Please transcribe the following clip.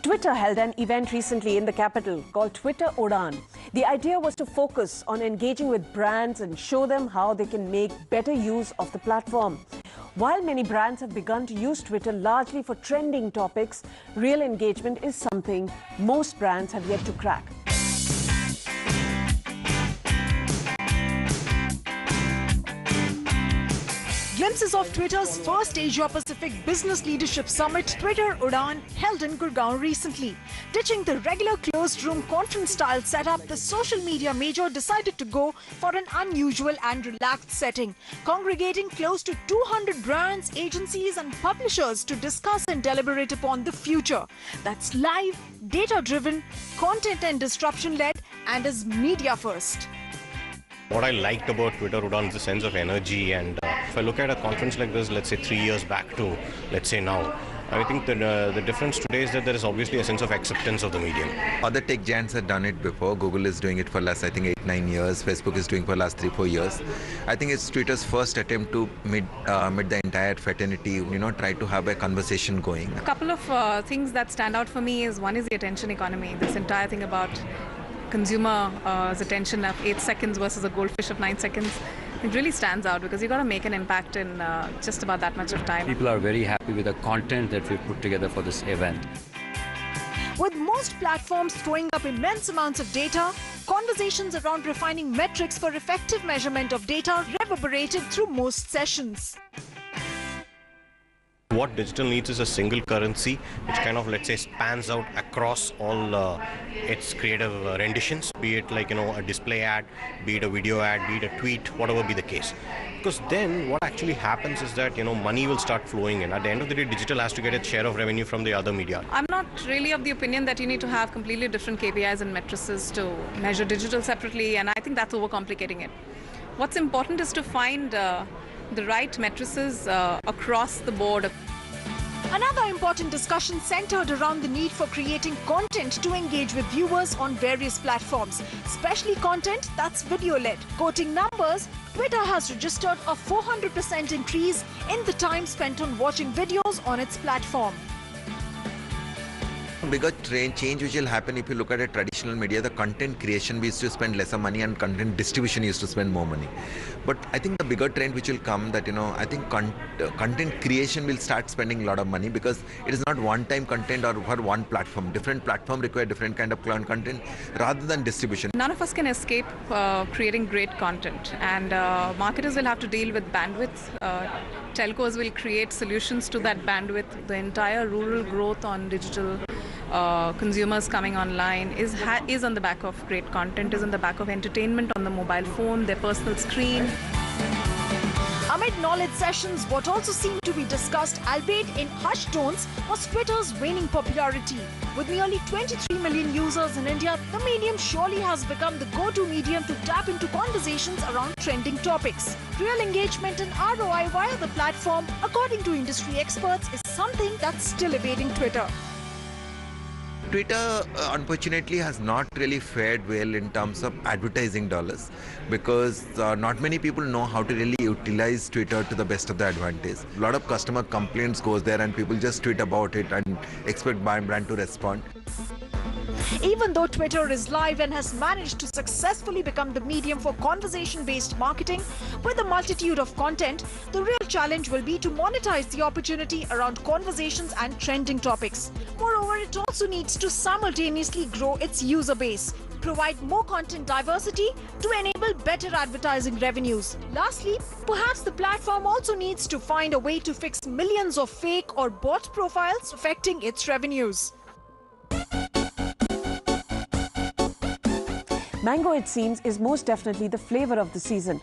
Twitter held an event recently in the capital called Twitter Udaan. The idea was to focus on engaging with brands and show them how they can make better use of the platform. While many brands have begun to use Twitter largely for trending topics, real engagement is something most brands have yet to crack. Glimpses of Twitter's first Asia-Pacific Business Leadership Summit, Twitter Udaan, held in Gurgaon recently. Ditching the regular closed-room conference-style setup, the social media major decided to go for an unusual and relaxed setting, congregating close to 200 brands, agencies and publishers to discuss and deliberate upon the future. That's live, data-driven, content and disruption-led, and is media-first. What I liked about Twitter Udaan is the sense of energy, and if I look at a conference like this, let's say 3 years back to, let's say now, I think that the difference today is that there is obviously a sense of acceptance of the medium. Other tech giants have done it before. Google is doing it for last, I think, 8-9 years. Facebook is doing it for last 3-4 years. I think it's Twitter's first attempt to meet the entire fraternity, try to have a conversation going. A couple of things that stand out for me is one is the attention economy. This entire thing about consumer's attention of 8 seconds versus a goldfish of 9 seconds. It really stands out because you've got to make an impact in just about that much of time. People are very happy with the content that we've put together for this event. With most platforms throwing up immense amounts of data, conversations around refining metrics for effective measurement of data reverberated through most sessions. What digital needs is a single currency which kind of, let's say, spans out across all its creative renditions, be it like, a display ad, be it a video ad, be it a tweet, whatever be the case. Because then what actually happens is that, money will start flowing in. At the end of the day, digital has to get its share of revenue from the other media. I'm not really of the opinion that you need to have completely different KPIs and matrices to measure digital separately, and I think that's overcomplicating it. What's important is to find the right matrices across the board. Another important discussion centered around the need for creating content to engage with viewers on various platforms, especially content that's video-led. Quoting numbers, Twitter has registered a 400% increase in the time spent on watching videos on its platform. Bigger change which will happen if you look at a traditional media, the content creation we used to spend lesser money and content distribution used to spend more money. But I think the bigger trend which will come that, I think content creation will start spending a lot of money because it is not one-time content or for one platform. Different platform require different kind of content rather than distribution. None of us can escape creating great content, and marketers will have to deal with bandwidth. Telcos will create solutions to that bandwidth. The entire rural growth on digital consumers coming online is on the back of great content, is on the back of entertainment on the mobile phone, their personal screen. Amid knowledge sessions, what also seemed to be discussed, albeit in hushed tones, was Twitter's waning popularity. With nearly 23 million users in India, the medium surely has become the go-to medium to tap into conversations around trending topics. Real engagement and ROI via the platform, according to industry experts, is something that's still evading Twitter. Twitter, unfortunately, has not really fared well in terms of advertising dollars because not many people know how to really utilize Twitter to the best of their advantage. A lot of customer complaints goes there and people just tweet about it and expect brand to respond. Even though Twitter is live and has managed to successfully become the medium for conversation-based marketing with a multitude of content, the real challenge will be to monetize the opportunity around conversations and trending topics. Moreover, it also needs to simultaneously grow its user base, provide more content diversity to enable better advertising revenues. Lastly, perhaps the platform also needs to find a way to fix millions of fake or bot profiles affecting its revenues. Mango, it seems, is most definitely the flavor of the season.